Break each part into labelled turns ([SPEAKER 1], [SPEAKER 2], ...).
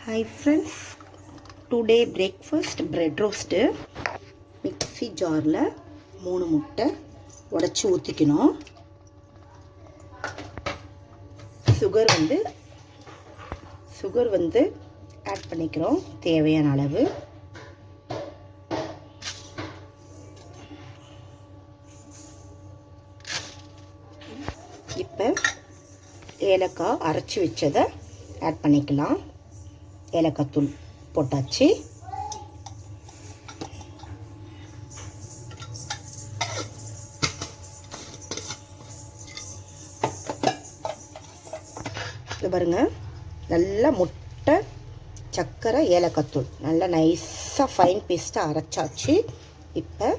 [SPEAKER 1] Hi friends, today breakfast bread roast. Mixie ஜாரில் 3 முட்டை உடைச்சி ஊற்றிக்கணும். சுகர் வந்து ஆட் பண்ணிக்கிறோம் தேவையான அளவு. இப்போ ஏலக்காய் அரைச்சி வச்சதை ஆட் பண்ணிக்கலாம். ஏலக்காய் தூள் போட்டாச்சு. இது பாருங்க, நல்லா முட்டை, சர்க்கரை, ஏலக்காய் தூள் நல்லா நைஸாக ஃபைன் பேஸ்ட்டாக அரைச்சாச்சு. இப்போ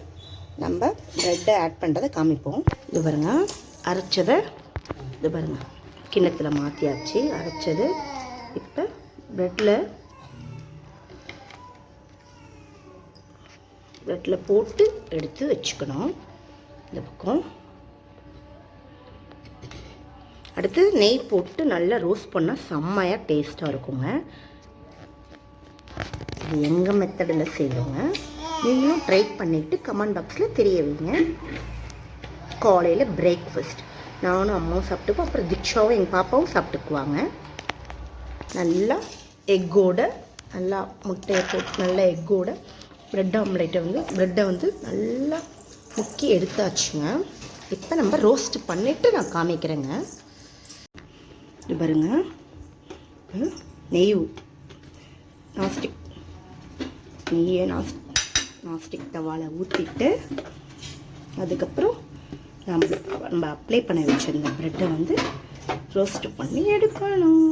[SPEAKER 1] நம்ம ப்ரெட்டை ஆட் பண்ணுறதை காமிப்போம். இது பாருங்க, அரைச்சதை இது பாருங்க கிண்ணத்தில் மாற்றியாச்சு அரைச்சது. இப்போ ப்ரெட்டில் போட்டு எடுத்து வச்சுக்கணும். இந்த பக்கம் அடுத்து நெய் போட்டு நல்லா ரோஸ்ட் பண்ணால் செம்மையாக டேஸ்ட்டாக இருக்குங்க. இது எங்கள் மெத்தடில் செய்வோங்க. நீங்களும் ட்ரை பண்ணிவிட்டு கமெண்ட் பாக்ஸில் தெரிய வைங்க. காலையில் பிரேக்ஃபாஸ்ட் நானும் அம்மாவும் சாப்பிட்டுக்குவோம். அப்புறம் திக்ஷாவும் எங்கள் பாப்பாவும் சாப்பிட்டுக்குவாங்க. நல்லா எக்கோட நல்லா முட்டையை போட்டு நல்லா எக்கோட ப்ரெட்டை வந்து நல்லா முக்கி எடுத்தாச்சுங்க. இப்போ நம்ம ரோஸ்ட் பண்ணிவிட்டு நான் காமிக்கிறேங்க. இது பாருங்க, நெய்யை நாஸ்டிக் தவாவில் ஊற்றிட்டு அதுக்கப்புறம் நம்ம அப்ளை பண்ண வச்சுருந்த ப்ரெட்டை வந்து ரோஸ்ட் பண்ணி எடுக்கணும்.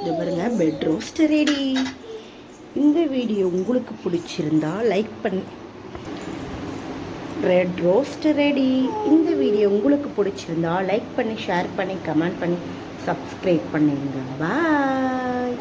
[SPEAKER 1] இது பாருங்க, பிரெட் ரோஸ்ட் ரெடி. இந்த வீடியோ உங்களுக்கு பிடிச்சிருந்தா லைக் பண்ணி பிரெட் ரோஸ்ட் ரெடி. இந்த வீடியோ உங்களுக்கு பிடிச்சிருந்தா லைக் பண்ணி, ஷேர் பண்ணி, கமெண்ட் பண்ணி, சப்ஸ்கிரைப் பண்ணிடுங்க. பாய்.